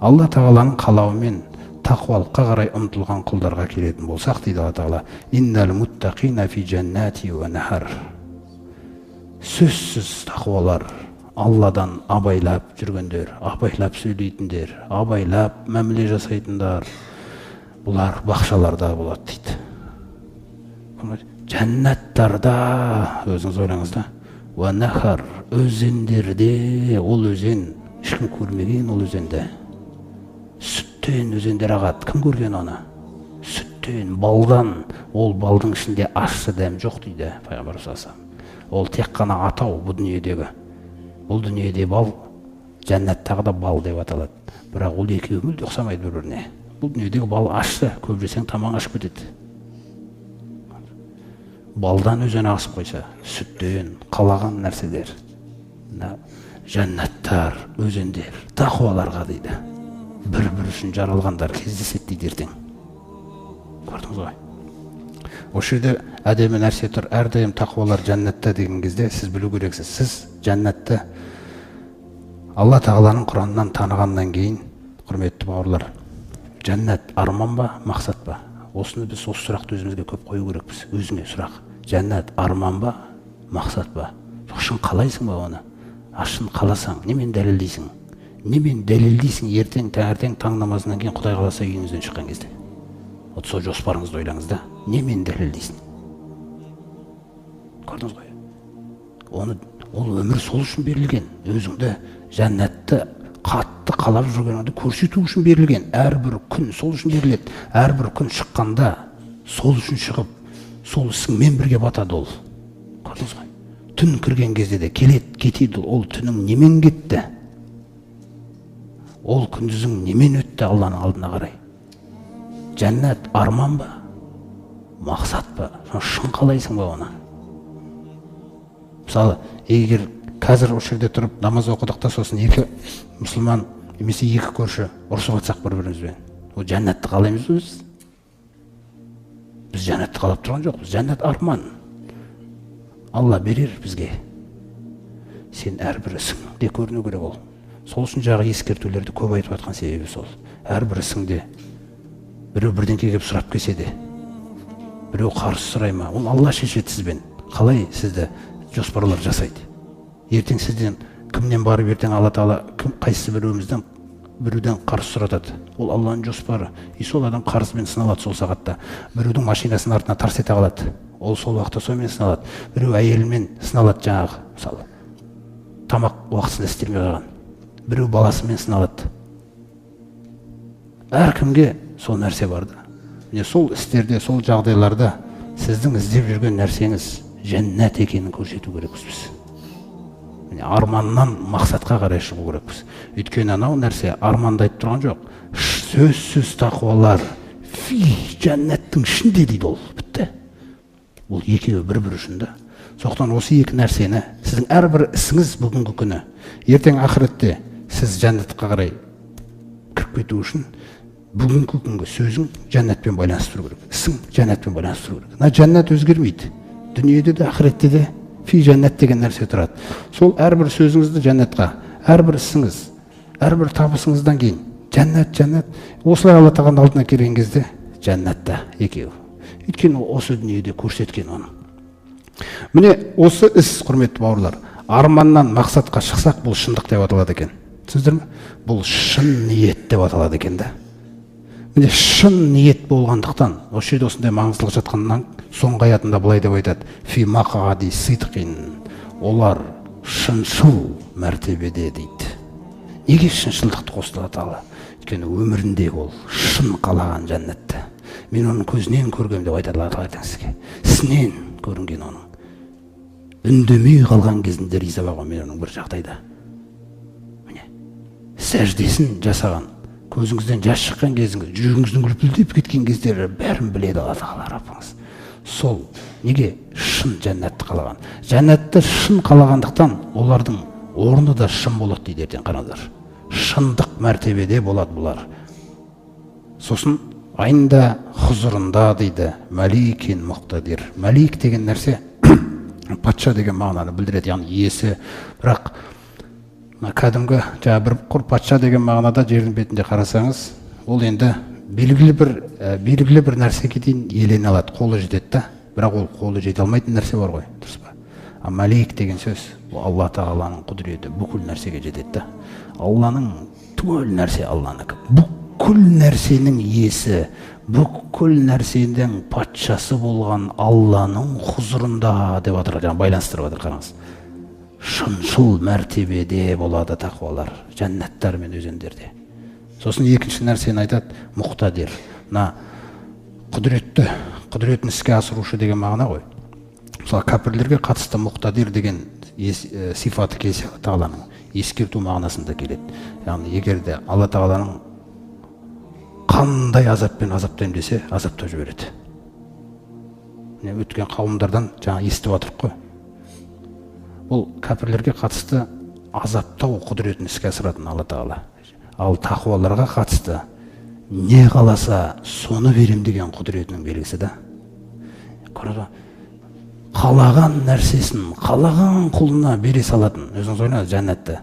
Алла тағаланың қалауымен тақуалыққа қарай ұмтылған құлдарға келетін болсақ, дейді Алла тағала, иннал муттақина фи джаннати ва нахар. Сөзсіз тақуалар, Алладан абайлап жүргендер, абайлап сөйлейтіндер, абайлап мәміле жасайтындар, бұлар бақшаларда болады дейді. Жәннаттарда, өзіңіз ойлаңыз да, ва нахар, өзендерде, ол өзен, ешкім көрмеген ол өзенде. Сүттен өзендер ағады, кім көрген оны? Сүттен, балдан, ол балдың ішінде ащы дәм жоқ дейді пайғамбар саллаллаху алейхи вассалам. Ол тек қана атау бұл дүниедегі. Бұл дүниеде бал, жәннаттағы да бал деп аталады. Бірақ ол екеуі мүлде ұқсамайды бір-біріне. Бұл дүниедегі бал ащы, көп жесең тамағың ашып кетеді. Балдан өзен ағысып қойса, сүттен қалаған нәрселер, жәннаттар, өзендер, тақуаларға дейді. Бір-бір үшін жаралғандар кездеседі дейді ертең. Көрдіңіз ғой? Осы жерде әдемі нәрсе тұр. Әрдайым тақуалар жәннатта деген кезде сіз білу керексіз. Сіз жәннатты Алла тағаланың Құранынан танығаннан кейін, құрметті бауырлар, жәннат арман ба, мақсат па? Осыны біз осы сұрақты өзімізге көп қою керекпіз. Өзіңе сұрақ. Жәннат арман ба, мақсат па? Шын қалайсың ба оны? Ашын қаласаң, немен дәлелдейсің? Немен дәлелдейсің ертең, таңертең таң намазынан кейін Құдай қаласа үйіңізден шыққан кезде? Вот сол жоспарыңызды ойлаңыз да, немен дәлелдейсің? Көрдіңіз ғой? Ол өмір сол үшін берілген. Өзіңді жәннатты қатты қалап жүргеніңді көрсету үшін берілген. Әрбір күн сол үшін беріледі. Әрбір күн шыққанда сол үшін шығып, сол ісіңмен бірге батады ол. Көрдіңіз ғой? Түн кірген кезде де келеді, кетеді. Ол түнің немен кетті? Ол күндізің немен өтті Алланың алдына қарай? Жәннат арман ба? Мақсат па? Шын қалайсың ба оны? Мысалы, егер қазір осы жерде тұрып намаз оқыдық та, сосын екі мұсылман немесе екі көрші ұрысып жатсақ бір-бірімізбен, ол жәннатты қалаймыз ба біз? Біз жәннатты қалап тұрған жоқпыз. Жәннат арман. Алла берер бізге. Сен әрбір ісіңде көріну керек ол. Сол үшін жағы ескертулерді көп айтып жатқан себебі сол. Әрбір ісіңде біреу бірдеңке келіп сұрап келсе де, біреу қарсы сұрай ма, ол Алла шешеді сізбен. Қалай сізді жоспарлар жасайды. Ертең сізден кімнен барып ертең Алла тағала қайсысы біреуден қарсы сұратады. Ол Алланың жоспары. И сол адам қарсымен сыналады сол сағатта. Біреудің машинасының артына тарс ете қалады. Ол сол уақытта сонымен сыналады. Біреу әйелімен сыналады, жаңағы мысалы. Тамақ уақытысында істемей қалған. Біреу баласымен сыналады. Әркімге сол нәрсе бар да. Міне сол істерде, сол жағдайларда сіздің іздеп жүрген нәрсеңіз жәннат екенін көрсету керекпіз біз. Арманнан мақсатқа қарай шығу керекпіз. Өйткені анау нәрсе арманды айтып тұрған жоқ. Сөзсіз тақуалар фи жәннаттың ішінде дейді ол. Бітті. Ол екеуі бір-бір үшін да. Соқтан осы екі нәрсені сіздің әрбір ісіңіз бүгінгі күні, ертең ақыретте сіз жәннатқа қарай кіріп кету үшін бүгінгі күнгі сөзің жәннатпен байланыстыру керек. Ісің жәннатпен байланыстыру керек. Жәннат өзгермейді. Дүниеде де ақыретте де фи жәннат деген нәрсе тұрады. Сол әрбір сөзіңізді жәннатқа, әрбір ісіңіз, әрбір табысыңыздан кейін жәннат. Осылай Алла тағаланың алдына келген кезде жәннатта екеуі. Өйткені осы дүниеде көрсеткен оны. Міне осы іс, құрметті бауырлар, арманнан мақсатқа шықсақ, бұл шындық деп аталады екен. Түсіндіңіздер ме? Бұл шын ниет деп аталады екен да. Міне шын ниет болғандықтан, осы жерде осындай маңыздылық жатқаннан соңғы аятында былай деп айтады: фи мақади сидқин, олар шыншыл мәртебеде дейді. Неге шыншылдықты қосты Алла тағала? Өйткені өмірінде ол шын қалаған жәннатты. Мен оның көзінен көргем деп айтады Алла тағала сізге. Сінен көрінген оның. Үндемей қалған кезінде риза болған мен оның бір жағдайда. Міне, сәждесін жасаған, көзіңізден жас шыққан кезіңіз, жүрегіңіздің лүпілдеп кеткен кездері бәрін біледі Алла тағала Раббыңыз. Сол неге шын жәннатты қалаған? Жәннатты шын қалағандықтан олардың орны да шын болады дейді ертең қараңыздар. Шындық мәртебеде болады бұлар. Сосын айында хұзырында дейді, мәликин мұқтадир. Мәлик деген нәрсе патша деген мағынаны білдіреді, яғни иесі. Бірақ кәдімгі жаңа бір құр патша деген мағынада жердің бетінде қарасаңыз, ол енді белгілі бір нәрсеге дейін иелене алады, қолы жетеді да, бірақ ол қолы жете алмайтын нәрсе бар ғой, дұрыс па? А мәлик деген сөз, ол Алла тағаланың құдіреті бүкіл нәрсеге жетеді да. Алланың түгел нәрсе Алланыкі. Бүкіл нәрсенің иесі, бүкіл нәрсенің патшасы болған Алланың хұзырында деп жатыр, жаңа байланыстырып жатыр, қараңыз. Шыншыл мәртебеде болады тақуалар, жәннаттар мен өзендерде. Сосын екінші нәрсені айтады, мұқтадир. Мына құдіретін іске асырушы деген мағына ғой. Мысалы, кәпірлерге қатысты мұқтадир деген сифаты келсе Тағаланың ескерту мағынасында келеді. Яғни, егер де Алла Тағаланың қандай азаппен азаптаймын десе, азаптап жібереді. Өткен қауымдардан жаңа естіп отырық қой. Бұл кәпірлерге қатысты азаптау құдіретін іске асыратын Алла Тағала. Ал тақуаларға қатысты не қаласа соны берем деген құдіретінің белгісі да. Қалаған нәрсесін қалаған құлына бере салатын. Өзіңіз ойлаңыз, жәннатты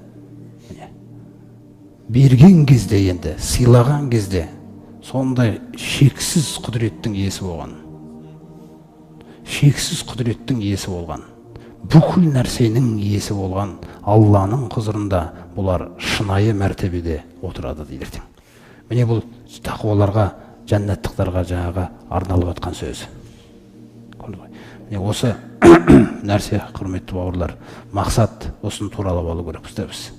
берген кезде, енді сыйлаған кезде сондай шексіз құдіреттің иесі болған. Шексіз құдіреттің иесі болған. Бүкіл нәрсенің иесі болған Алланың құзырында бұлар шынайы мәртебеде отырады дейді. Міне бұл тақуаларға, жәннаттықтарға жаңағы арналып жатқан сөз. Міне осы нәрсе, құрметті бауырлар, мақсат осыны туралап алу керекпіз.